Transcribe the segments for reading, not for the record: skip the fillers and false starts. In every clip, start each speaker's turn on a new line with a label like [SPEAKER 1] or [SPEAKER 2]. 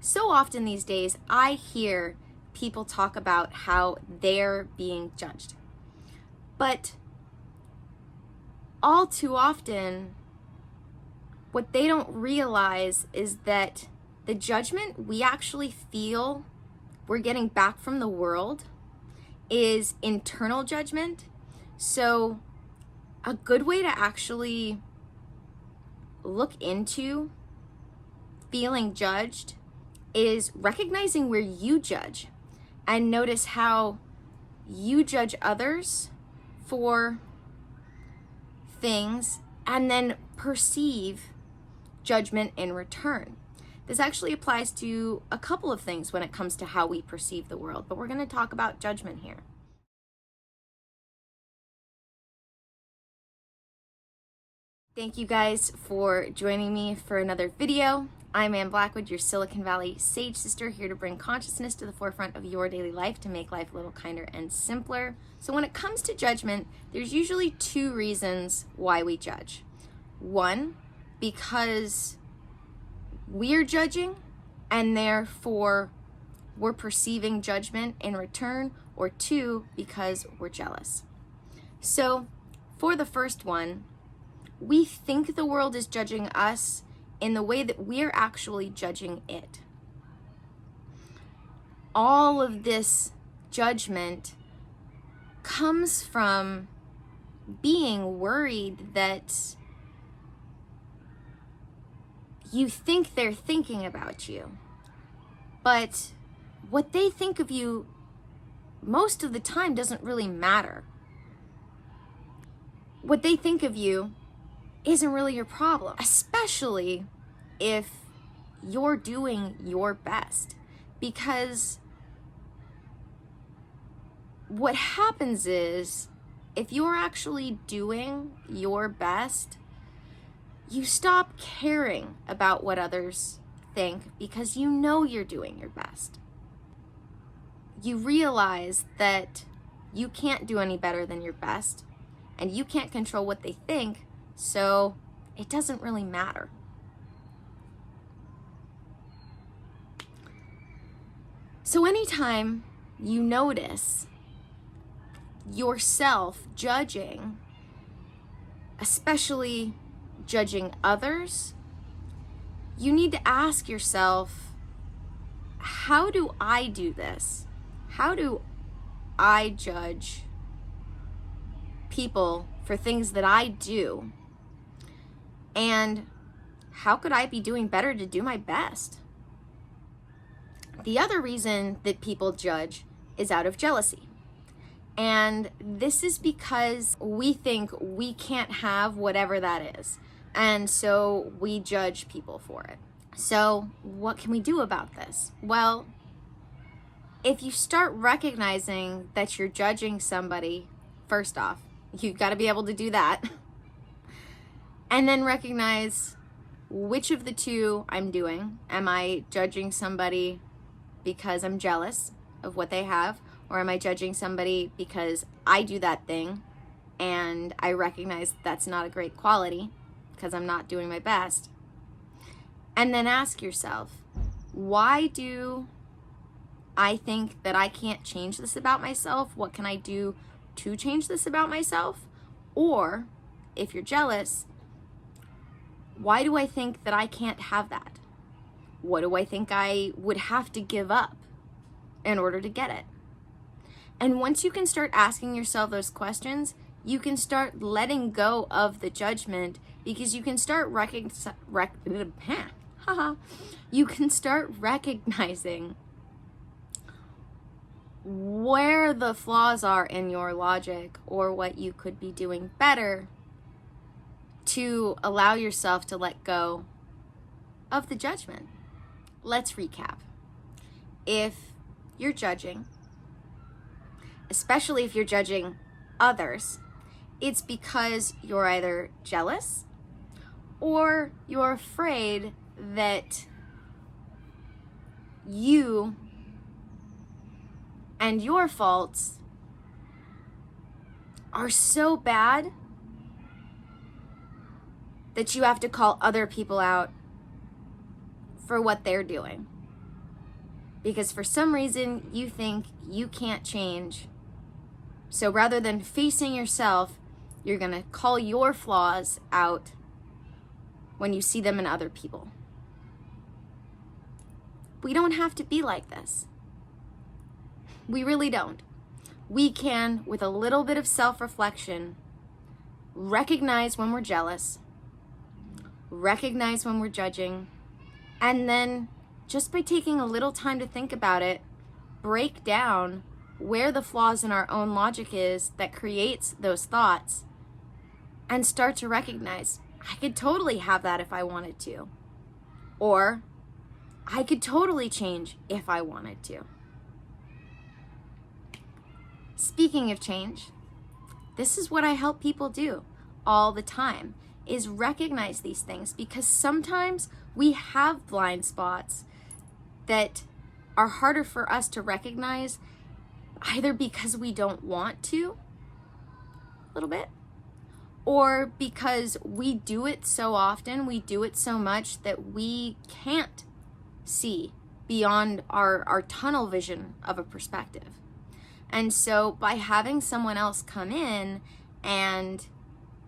[SPEAKER 1] So often these days, I hear people talk about how they're being judged. But all too often, what they don't realize is that the judgment we actually feel we're getting back from the world is internal judgment. So a good way to actually look into feeling judged is recognizing where you judge, and notice how you judge others for things and then perceive judgment in return. This actually applies to a couple of things when it comes to how we perceive the world, but we're going to talk about judgment here. Thank you guys for joining me for another video. I'm Blackwood, your Silicon Valley sage sister, here to bring consciousness to the forefront of your daily life to make life a little kinder and simpler. So when it comes to judgment, there's usually two reasons why we judge. One, because we're judging and therefore we're perceiving judgment in return, or two, because we're jealous. So for the first one, we think the world is judging us in the way that we're actually judging it. All of this judgment comes from being worried that you think they're thinking about you, but what they think of you most of the time doesn't really matter. What they think of you isn't really your problem, especially if you're doing your best. Because what happens is, if you're actually doing your best, you stop caring about what others think because you know you're doing your best. You realize that you can't do any better than your best, and you can't control what they think, so it doesn't really matter. So anytime you notice yourself judging, especially judging others, you need to ask yourself, how do I do this? How do I judge people for things that I do? And how could I be doing better to do my best? The other reason that people judge is out of jealousy. And this is because we think we can't have whatever that is. And so we judge people for it. So what can we do about this? Well, if you start recognizing that you're judging somebody, first off, you've got to be able to do that. And then recognize which of the two I'm doing. Am I judging somebody because I'm jealous of what they have? Or am I judging somebody because I do that thing and I recognize that's not a great quality because I'm not doing my best? And then ask yourself, why do I think that I can't change this about myself? What can I do to change this about myself? Or if you're jealous, why do I think that I can't have that? What do I think I would have to give up in order to get it? And once you can start asking yourself those questions, you can start letting go of the judgment, because you can start you can start recognizing where the flaws are in your logic, or what you could be doing better to allow yourself to let go of the judgment. Let's recap. If you're judging, especially if you're judging others, it's because you're either jealous or you're afraid that you and your faults are so bad that you have to call other people out for what they're doing. because for some reason you think you can't change. So rather than facing yourself, you're going to call your flaws out when you see them in other people. We don't have to be like this. We really don't. We can, with a little bit of self-reflection, recognize when we're jealous, recognize when we're judging, and then just by taking a little time to think about it, break down where the flaws in our own logic is that creates those thoughts, and start to recognize, I could totally have that if I wanted to. Or, I could totally change if I wanted to. Speaking of change, this is what I help people do all the time, is recognize these things, because sometimes we have blind spots that are harder for us to recognize, either because we don't want to, a little bit, or because we do it so often, we do it so much that we can't see beyond our tunnel vision of a perspective. And so by having someone else come in and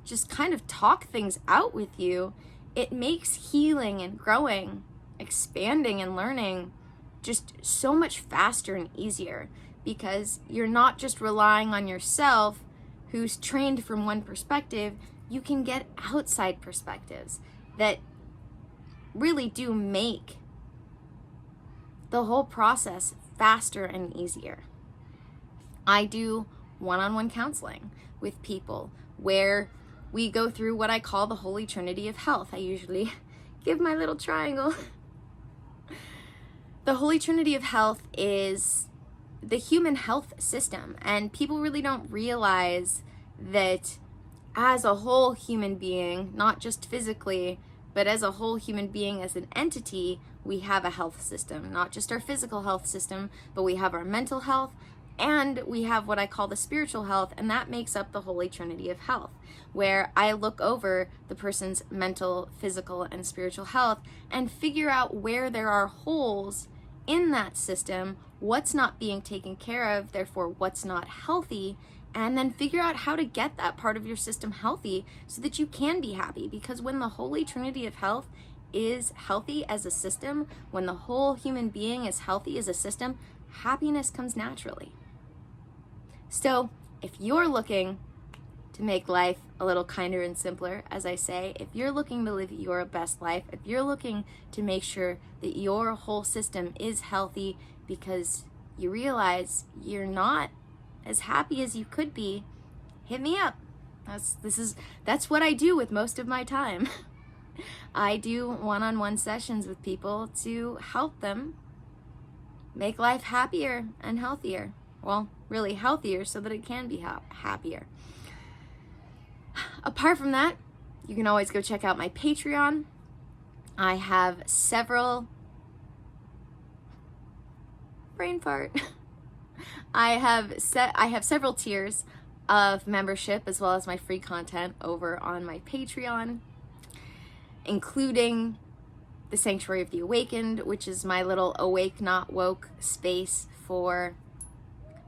[SPEAKER 1] just kind of talk things out with you, it makes healing and growing, expanding and learning just so much faster and easier, because you're not just relying on yourself, who's trained from one perspective. You can get outside perspectives that really do make the whole process faster and easier. I do one-on-one counseling with people where we go through what I call the Holy Trinity of Health. I usually give my little triangle. The Holy Trinity of Health is the human health system, and people really don't realize that as a whole human being, not just physically, but as a whole human being, as an entity, we have a health system. Not just our physical health system, but we have our mental health, and we have what I call the spiritual health, and that makes up the Holy Trinity of Health, where I look over the person's mental, physical, and spiritual health and figure out where there are holes in that system, what's not being taken care of, therefore what's not healthy, and then figure out how to get that part of your system healthy so that you can be happy. Because when the Holy Trinity of Health is healthy as a system, when the whole human being is healthy as a system, happiness comes naturally. So if you're looking to make life a little kinder and simpler, as I say, if you're looking to live your best life, if you're looking to make sure that your whole system is healthy because you realize you're not as happy as you could be, hit me up. That's what I do with most of my time. I do one-on-one sessions with people to help them make life happier and healthier. Well, really healthier so that it can be happier. Apart from that, you can always go check out my Patreon. I have several brain fart. I have several tiers of membership, as well as my free content over on my Patreon, including the Sanctuary of the Awakened, which is my little awake not woke space for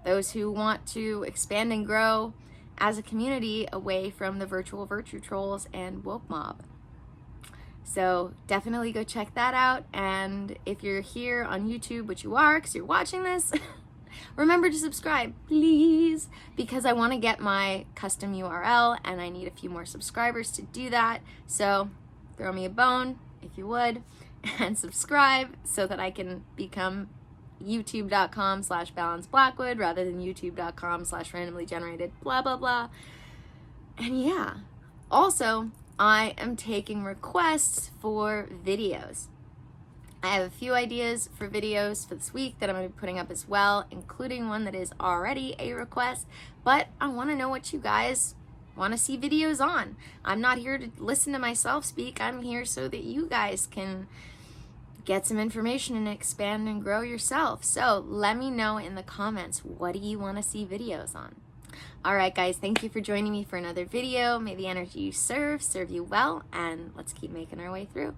[SPEAKER 1] those who want to expand and grow as a community away from the virtual virtue trolls and woke mob. So definitely go check that out. And if you're here on YouTube, which you are because you're watching this, remember to subscribe, please, because I want to get my custom URL and I need a few more subscribers to do that. So throw me a bone if you would and subscribe so that I can become youtube.com/balanceblackwood rather than youtube.com/randomly generated blah blah blah. And yeah, also I am taking requests for videos. I have a few ideas for videos for this week that I'm going to be putting up as well, including one that is already a request, but I want to know what you guys want to see videos on. I'm not here to listen to myself speak. I'm here so that you guys can get some information and expand and grow yourself. So let me know in the comments, what do you want to see videos on? All right, guys, thank you for joining me for another video. May the energy you serve you well, and let's keep making our way through.